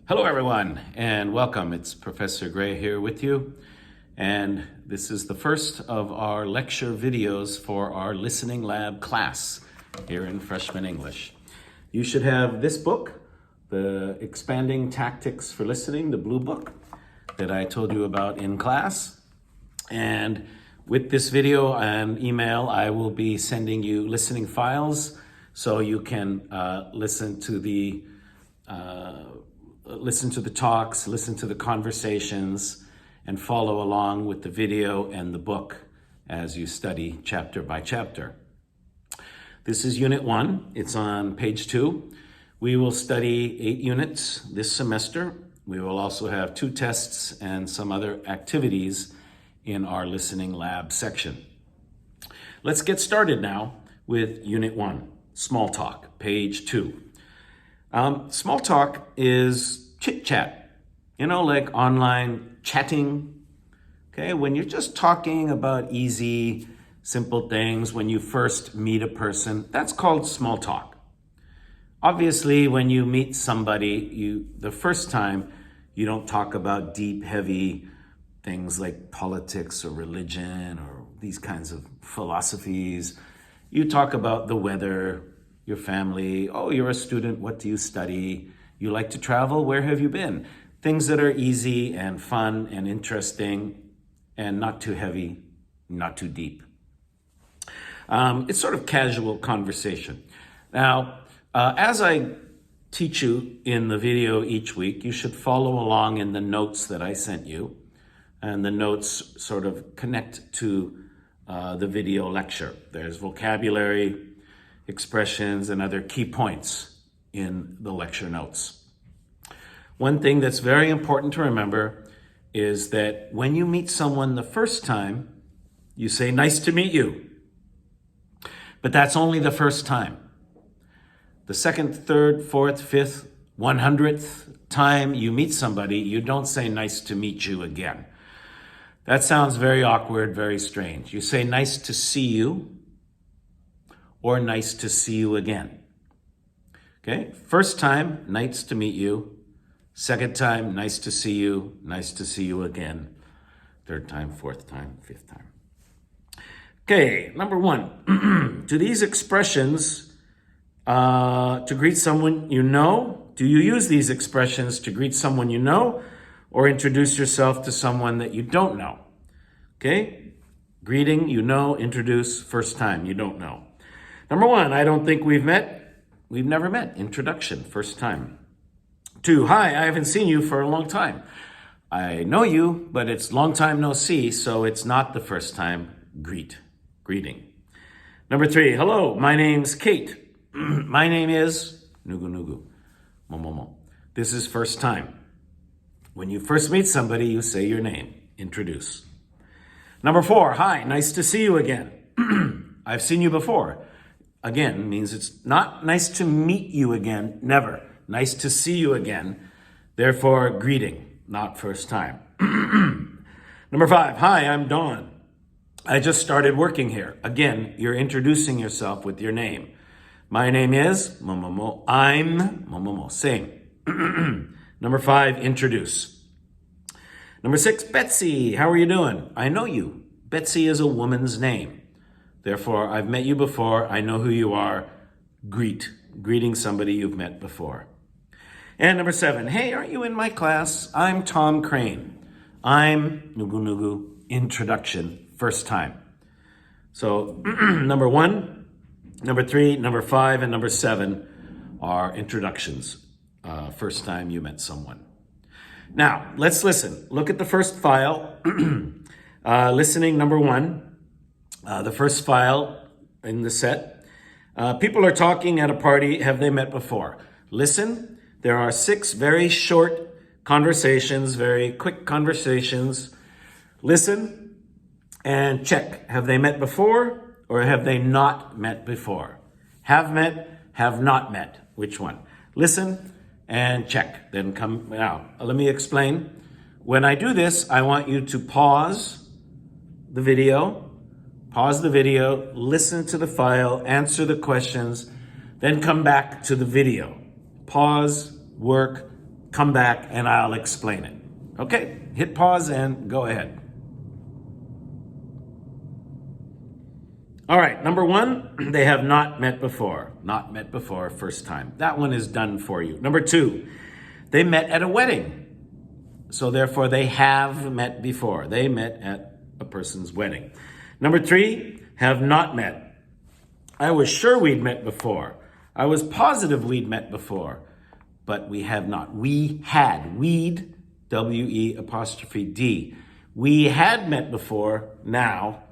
Hello everyone and welcome. It's Professor Gray here with you, and this is the first of our lecture videos for our Listening Lab class here in Freshman English. You should have this book, the Expanding Tactics for Listening, the blue book that I told you about in class. And with this video and email, I will be sending you listening files so you can listen to the talks, listen to the conversations, and follow along with the video and the book as you study chapter by chapter. This is Unit 1. It's on page 2. We will study 8 units this semester. We will also have 2 tests and some other activities in our Listening Lab section. Let's get started now with Unit 1, Small Talk, page 2. Small talk is chit-chat, like online chatting, okay? When you're just talking about easy, simple things, when you first meet a person, that's called small talk. Obviously, when you meet somebody, the first time, you don't talk about deep, heavy things like politics or religion or these kinds of philosophies. You talk about the weather, your family. Oh, you're a student. What do you study? You like to travel? Where have you been? Things that are easy and fun and interesting and not too heavy, not too deep. It's sort of casual conversation. Now, as I teach you in the video each week, you should follow along in the notes that I sent you. And the notes sort of connect to the video lecture. There's vocabulary, expressions, and other key points in the lecture notes. One thing that's very important to remember is that when you meet someone the first time, you say, "Nice to meet you." But that's only the first time. The second, third, fourth, fifth, 100th time you meet somebody, you don't say, "Nice to meet you" again. That sounds very awkward, very strange. You say, "Nice to see you," or "Nice to see you again." Okay, first time, "Nice to meet you." Second time, "Nice to see you," "Nice to see you again." Third time, fourth time, fifth time. Okay, number 1. Do these expressions to greet someone you know? Do you use these expressions to greet someone you know or introduce yourself to someone that you don't know? Okay, greeting, you know, introduce, first time, you don't know. Number 1, I don't think we've met. We've never met. Introduction, first time. 2, hi, I haven't seen you for a long time. I know you, but it's long time no see, so it's not the first time. Greeting. Number 3, hello, my name's Kate. My name is Nugu Nugu, Momomo. This is first time. When you first meet somebody, you say your name, introduce. Number 4, hi, nice to see you again. I've seen you before. Again means it's not nice to meet you again, never. Nice to see you again. Therefore, greeting, not first time. Number 5, hi, I'm Dawn. I just started working here. Again, you're introducing yourself with your name. My name is Momomo. I'm Momomo. Same. Number 5, introduce. Number 6, Betsy, how are you doing? I know you. Betsy is a woman's name. Therefore, I've met you before. I know who you are. Greeting somebody you've met before. And number 7, hey, aren't you in my class? I'm Tom Crane. I'm Nugu Nugu. Introduction, first time. So number 1, number 3, number 5, and number 7 are introductions. First time you met someone. Now, let's listen. Look at the first file. Listening number 1. The first file in the set. People are talking at a party. Have they met before? Listen. There are 6 very short conversations, very quick conversations. Listen and check. Have they met before or have they not met before? Have met, have not met. Which one? Listen and check. Then come now. Let me explain. When I do this, I want you to pause the video, listen to the file, answer the questions, then come back to the video. Pause, work, come back and I'll explain it. Okay, hit pause and go ahead. All right, number one, they have not met before. Not met before, first time. That one is done for you. Number two, they met at a wedding. So therefore, they have met before. They met at a person's wedding. Number three, have not met. I was sure we'd met before. I was positive we'd met before, but we have not. We had. We'd, W-E''D. We had met before. Now,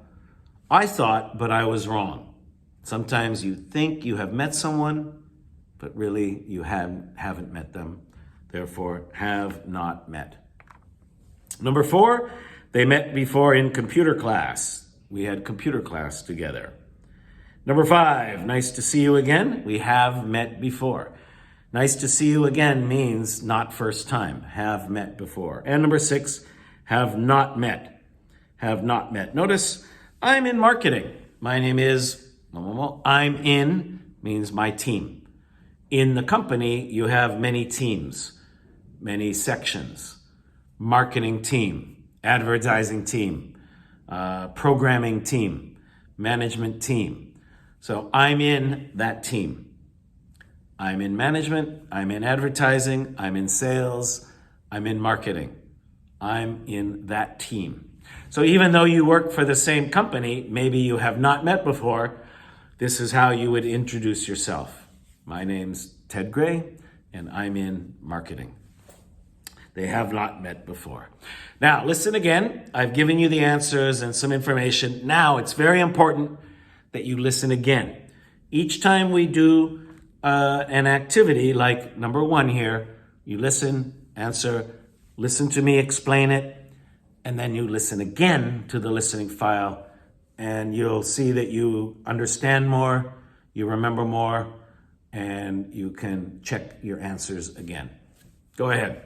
I thought, but I was wrong. Sometimes you think you have met someone, but really you haven't met them. Therefore, have not met. Number four, they met before in computer class. We had computer class together. Number five, nice to see you again. We have met before. Nice to see you again means not first time, have met before. And number six, have not met. Have not met. Notice, I'm in marketing. My name is, I'm in means my team. In the company, you have many teams, many sections. Marketing team, advertising team, programming team, management team. So I'm in that team. I'm in management, I'm in advertising, I'm in sales, I'm in marketing. I'm in that team. So even though you work for the same company, maybe you have not met before, this is how you would introduce yourself. My name's Ted Gray, and I'm in marketing. They have not met before. Now, listen again. I've given you the answers and some information. Now, it's very important that you listen again. Each time we do an activity like number one here, you listen, answer, listen to me explain it, and then you listen again to the listening file, and you'll see that you understand more, you remember more, and you can check your answers again. Go ahead.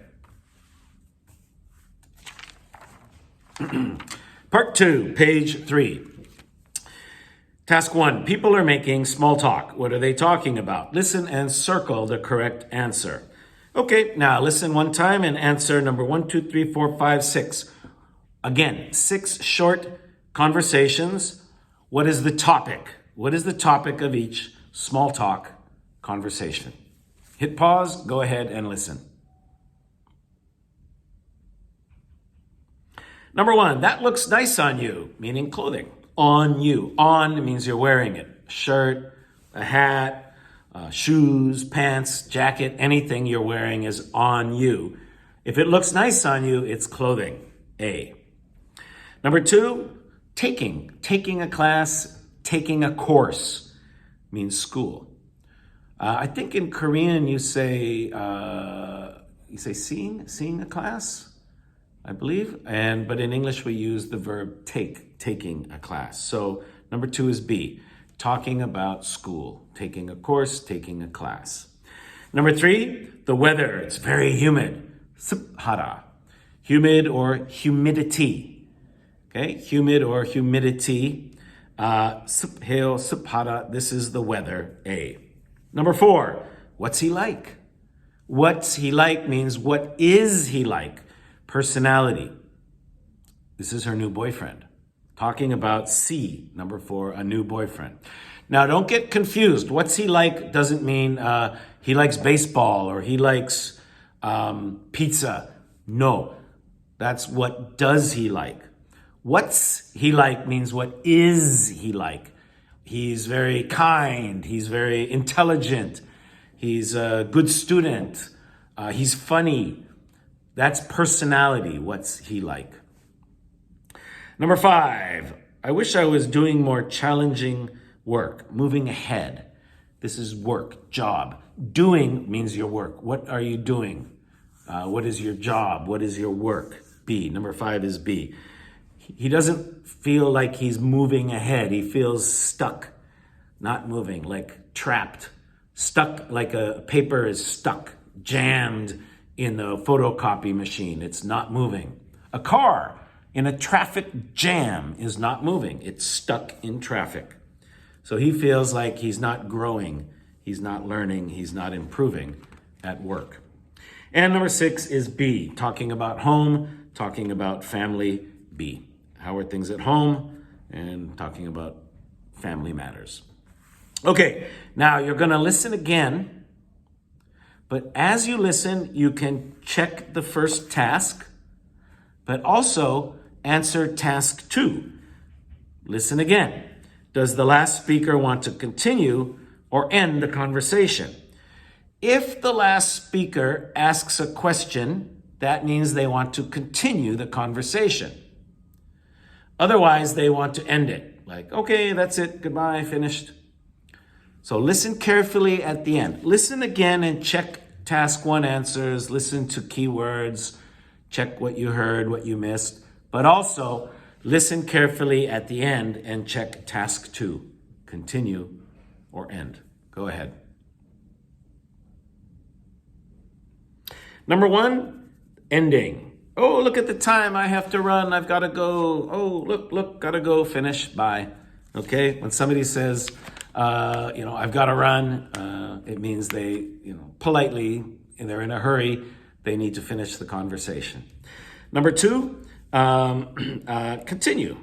Part 2, page 3. Task 1, people are making small talk. What are they talking about? Listen and circle the correct answer. Okay, now listen one time and answer number 1, 2, 3, 4, 5, 6. Again, 6 short conversations. What is the topic? What is the topic of each small talk conversation? Hit pause, go ahead and listen. Number 1, that looks nice on you, meaning clothing. On you. On means you're wearing it. A shirt, a hat, shoes, pants, jacket, anything you're wearing is on you. If it looks nice on you, it's clothing. A. Number 2, taking. Taking a class, taking a course means school. I think in Korean you say seeing a class. I believe, but in English we use the verb take, taking a class. So number 2 is B, talking about school, taking a course, taking a class. Number 3, the weather, it's very humid, 습하다, humid or humidity, okay, humid or humidity, 습해요, 습하다, this is the weather, A. Number 4, what's he like? What's he like means what is he like? Personality. This is her new boyfriend. Talking about C, number 4, a new boyfriend. Now, don't get confused. What's he like doesn't mean he likes baseball or he likes pizza. No, that's what does he like. What's he like means what is he like. He's very kind. He's very intelligent. He's a good student. He's funny. That's personality. What's he like? Number 5, I wish I was doing more challenging work, moving ahead. This is work, job. Doing means your work. What are you doing? What is your job? What is your work? B. Number 5 is B. He doesn't feel like he's moving ahead. He feels stuck, not moving, like trapped. Stuck like a paper is stuck, jammed in the photocopy machine. It's not moving. A car in a traffic jam is not moving. It's stuck in traffic. So he feels like he's not growing, he's not learning, he's not improving at work. And number 6 is B, talking about home, talking about family. B, how are things at home, and talking about family matters. Okay, now you're going to listen again, but as you listen, you can check the first task, but also answer task 2. Listen again. Does the last speaker want to continue or end the conversation? If the last speaker asks a question, that means they want to continue the conversation. Otherwise, they want to end it. Like, okay, that's it, goodbye, finished. So listen carefully at the end. Listen again and check task 1 answers, listen to keywords, check what you heard, what you missed, but also listen carefully at the end and check task 2, continue or end. Go ahead. Number 1, ending. Oh, look at the time, I have to run, I've got to go. Oh, look, gotta go, finish, bye. Okay, when somebody says, I've got to run, it means they, politely, and they're in a hurry, they need to finish the conversation. Number 2, continue,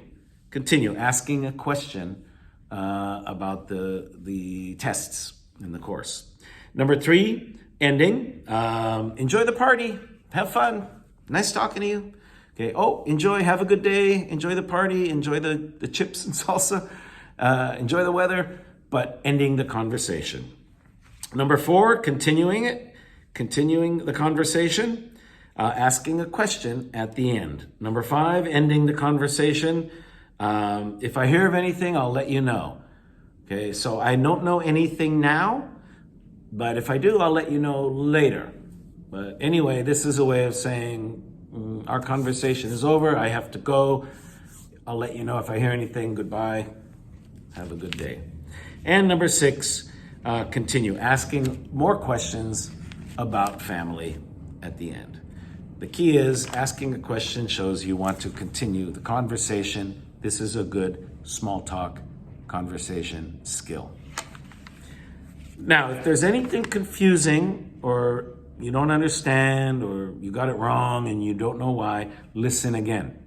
asking a question about the tests in the course. Number 3, ending, enjoy the party, have fun, nice talking to you. Okay, enjoy, have a good day, enjoy the party, enjoy the chips and salsa, enjoy the weather, but ending the conversation. Number 4, continuing the conversation, asking a question at the end. Number 5, ending the conversation. If I hear of anything, I'll let you know. Okay, so I don't know anything now, but if I do, I'll let you know later. But anyway, this is a way of saying our conversation is over. I have to go. I'll let you know if I hear anything. Goodbye. Have a good day. And number 6, continue asking more questions about family at the end. The key is asking a question shows you want to continue the conversation. This is a good small talk conversation skill. Now, if there's anything confusing or you don't understand or you got it wrong and you don't know why, listen again.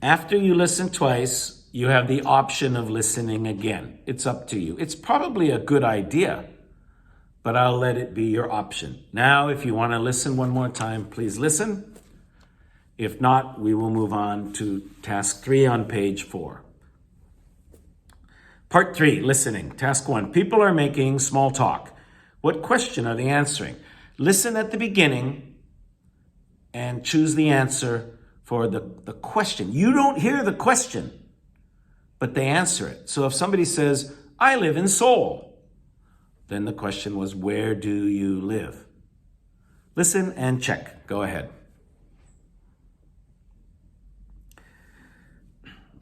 After you listen twice, you have the option of listening again. It's up to you. It's probably a good idea, but I'll let it be your option. Now, if you want to listen one more time, please listen. If not, we will move on to task 3 on page 4. Part 3, listening. Task 1, people are making small talk. What question are they answering? Listen at the beginning and choose the answer for the question. You don't hear the question, but they answer it. So if somebody says, I live in Seoul, then the question was, where do you live? Listen and check. Go ahead.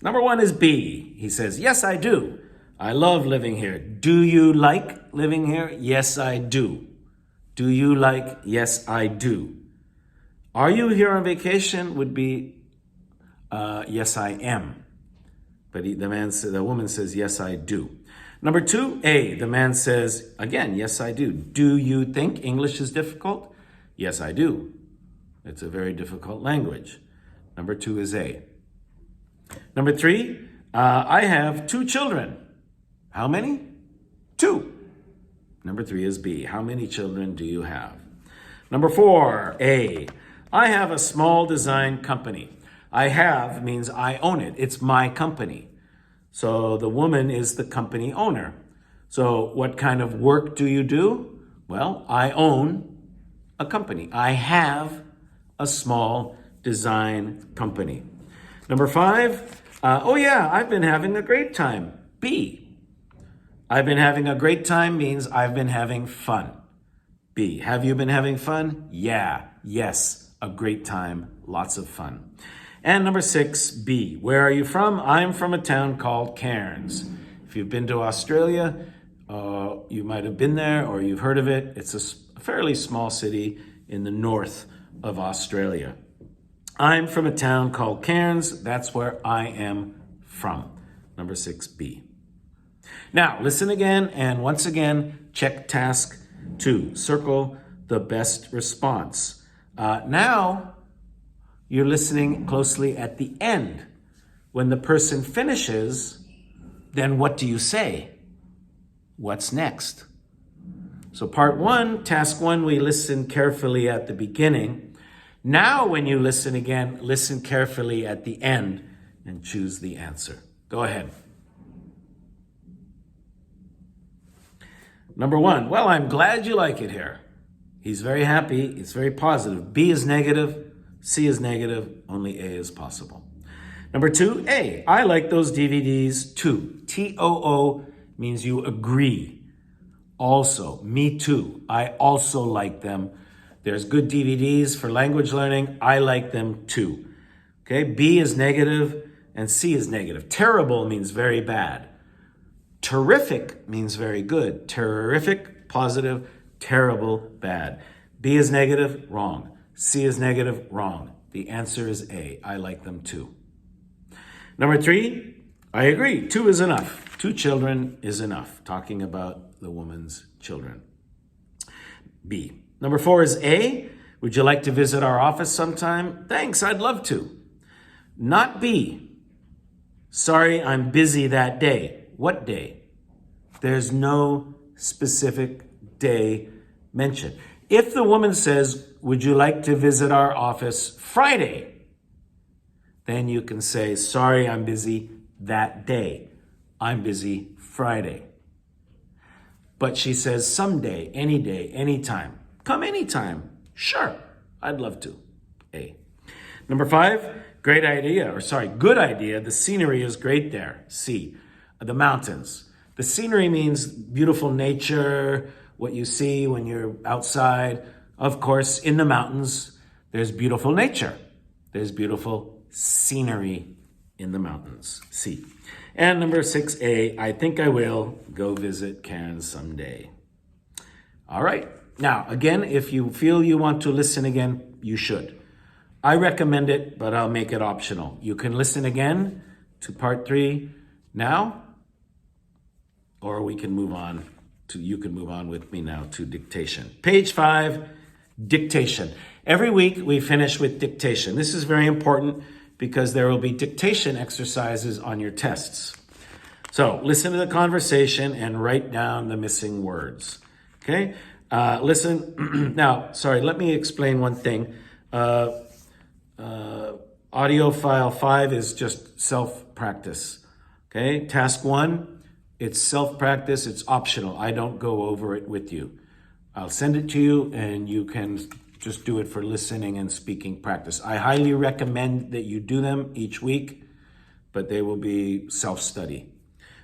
Number 1 is B. He says, yes, I do. I love living here. Do you like living here? Yes, I do. Do you like? Yes, I do. Are you here on vacation? Would be, yes, I am. But the woman says, yes, I do. Number 2, A. The man says, again, yes, I do. Do you think English is difficult? Yes, I do. It's a very difficult language. Number 2 is A. Number 3, I have 2 children. How many? 2. Number 3 is B. How many children do you have? Number 4, A. I have a small design company. I have means I own it. It's my company. So the woman is the company owner. So what kind of work do you do? Well, I own a company. I have a small design company. Number 5, I've been having a great time. B. I've been having a great time means I've been having fun. B. Have you been having fun? Yeah. Yes. A great time. Lots of fun. And number 6, B. Where are you from? I'm from a town called Cairns. If you've been to Australia, you might have been there or you've heard of it. It's a fairly small city in the north of Australia. I'm from a town called Cairns. That's where I am from. Number 6, B. Now, listen again, and once again, check task 2. Circle the best response. Now, you're listening closely at the end. When the person finishes, then what do you say? What's next? So part one, task one, we listen carefully at the beginning. Now, when you listen again, listen carefully at the end and choose the answer. Go ahead. Number one, well, I'm glad you like it here. He's very happy. It's very positive. B is negative. C is negative. Only A is possible. Number two, A, I like those DVDs too. T-O-O means you agree. Also, me too. I also like them. There's good DVDs for language learning. I like them too. Okay, B is negative and C is negative. Terrible means very bad. Terrific means very good. Terrific, positive. Terrible, bad. B is negative, wrong. C is negative, wrong. The answer is A. I like them too. Number three, I agree. 2 is enough. 2 children is enough. Talking about the woman's children. B. Number 4 is A. Would you like to visit our office sometime? Thanks, I'd love to. Not B. Sorry, I'm busy that day. What day? There's no specific day mentioned. If the woman says, would you like to visit our office Friday? Then you can say, sorry, I'm busy that day. I'm busy Friday. But she says someday, any day, anytime. Come anytime. Sure, I'd love to. A. Number 5, good idea. The scenery is great there. C. The mountains. The scenery means beautiful nature, what you see when you're outside. Of course, in the mountains, there's beautiful nature. There's beautiful scenery in the mountains. C. And number 6A, I think I will go visit Karen someday. All right. Now, again, if you feel you want to listen again, you should. I recommend it, but I'll make it optional. You can listen again to part 3 now, or you can move on with me now to dictation. Page 5, dictation. Every week we finish with dictation. This is very important because there will be dictation exercises on your tests. So listen to the conversation and write down the missing words. Okay? Listen. Now, let me explain one thing. Audio file 5 is just self-practice. Okay? Task 1, it's self-practice. It's optional. I don't go over it with you. I'll send it to you and you can just do it for listening and speaking practice. I highly recommend that you do them each week, but they will be self-study.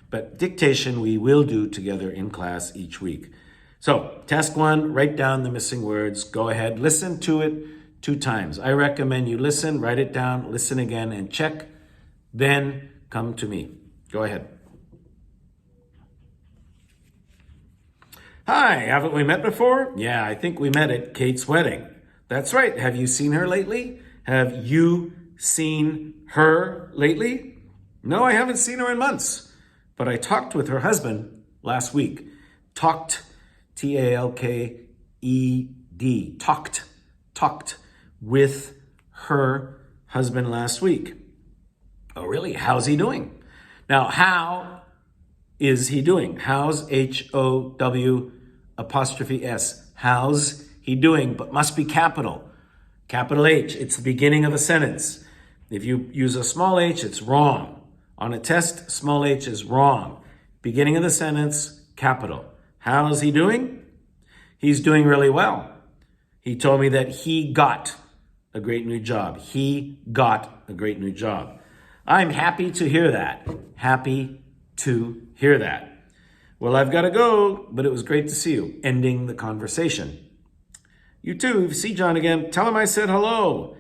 But dictation we will do together in class each week. So, task 1, write down the missing words. Go ahead, listen to it 2 times. I recommend you listen, write it down, listen again, and check. Then come to me. Go ahead. Hi, haven't we met before? Yeah, I think we met at Kate's wedding. That's right. Have you seen her lately? Have you seen her lately? No, I haven't seen her in months. But I talked with her husband last week. Talked, T-A-L-K-E-D. Talked with her husband last week. Oh, really? How's he doing? Now, how is he doing? How's H-O-W''S. How's he doing? But must be capital. Capital H. It's the beginning of a sentence. If you use a small h, it's wrong. On a test, small h is wrong. Beginning of the sentence, capital. How's he doing? He's doing really well. He told me that he got a great new job. He got a great new job. I'm happy to hear that. Happy to hear that. Well, I've got to go, but it was great to see you. Ending the conversation. You too. If you see John again, tell him I said hello.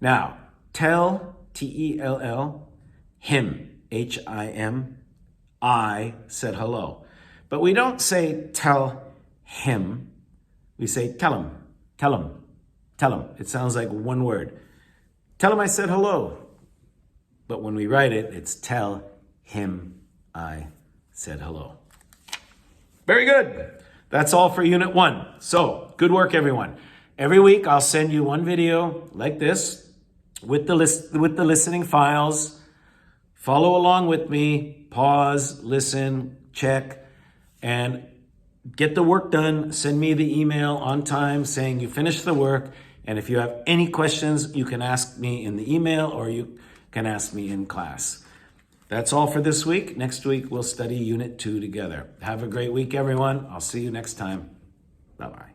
Now, tell, T-E-L-L, him, H-I-M, I said hello. But we don't say tell him. We say tell him, tell him, tell him. It sounds like one word. Tell him I said hello. But when we write it, it's tell him I said hello. Very good. That's all for Unit 1. So, good work, everyone. Every week, I'll send you one video like this with the listening files. Follow along with me, pause, listen, check, and get the work done. Send me the email on time saying you finished the work. And if you have any questions, you can ask me in the email or you can ask me in class. That's all for this week. Next week, we'll study Unit 2 together. Have a great week, everyone. I'll see you next time. Bye-bye.